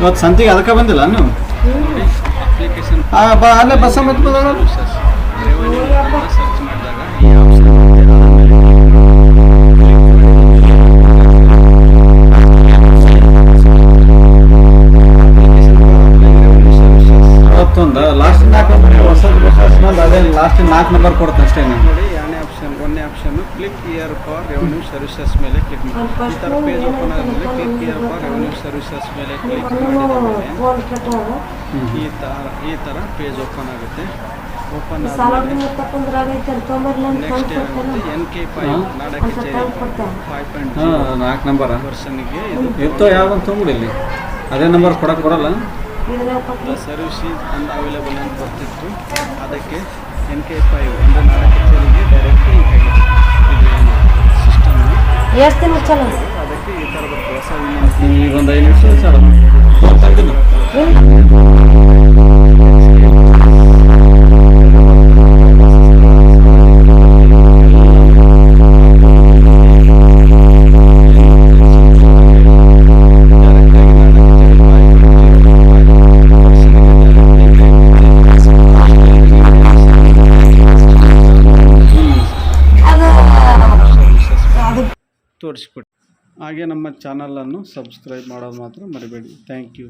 ಇವತ್ತು ಸಂತಿಗೆ ಅದಕ್ಕೆ ಬಂದಿಲ್ಲ ನೀವು ಅಪ್ಲಿಕೇಶನ್ ಅಲ್ಲೇ ಬಸ್ ಮತ್ತೆ ಸರ್ಚ್ ಮಾಡಿದಾಗ ಈ ಆಪ್ಷನ್ ಅವತ್ತೊಂದು ಲಾಸ್ಟ್ 4 ನಂಬರ್ ಅದೇ ಲಾಸ್ಟ್ 4 ನಂಬರ್ ಕೊಡುತ್ತೆ ಅಷ್ಟೇ ನೋಡಿ. ಒಂದನೇ option click year for revenue services ಮೇಲೆ ಕ್ಲಿಕ್ ಮಾಡಿ. ಈ ಥರ ಪೇಜ್ ಓಪನ್ ಆದಮೇಲೆ click year for revenue services ಮೇಲೆ ಕ್ಲಿಕ್ ಮಾಡಿದ ಮೇಲೆ ಈ ಥರ ಪೇಜ್ ಓಪನ್ ಆಗುತ್ತೆ. ಓಪನ್ ಆದಮೇಲೆ ನೆಕ್ಸ್ಟ್ ಏನಾಗುತ್ತೆ NK5 ನಾಡ ಕಚೇರಿ 5.0 4 ನಂಬರ್ ವರ್ಷನ್ಗೆ ಇತ್ತು ಯಾವ್ದು ತೊಗೊಂಡಿಲ್ಲಿ ಅದೇ ನಂಬರ್ ಕೊಡಲ್ಲ. ದ ಸರ್ವಿಸ್ ಈಸ್ ಅನ್ಅವೈಲೇಬಲ್ ಅಂತ ಬರ್ತಿತ್ತು. ಅದಕ್ಕೆ NK5 ಅಂದರೆ ನಾಡ ಕಚೇರಿಗೆ ಡೈರೆಕ್ಟ್ ಲಿಂಕ್ ಆಗಿದೆ. ಇದು ಏನು ಸಿಸ್ಟಮ್ ಅದಕ್ಕೆ ಈ ಥರ ಬರ್ತದೆ ಹೊಸ ವಿನಂತಿ. ಈಗ ಒಂದು 5 ನಿಮಿಷ ಸರ್ ತೋರಿಸ್ಕೊಡಿ. ಹಾಗೆ ನಮ್ಮ ಚಾನಲನ್ನು ಸಬ್ಸ್ಕ್ರೈಬ್ ಮಾಡೋದು ಮಾತ್ರ ಮರಿಬೇಡಿ. Thank you.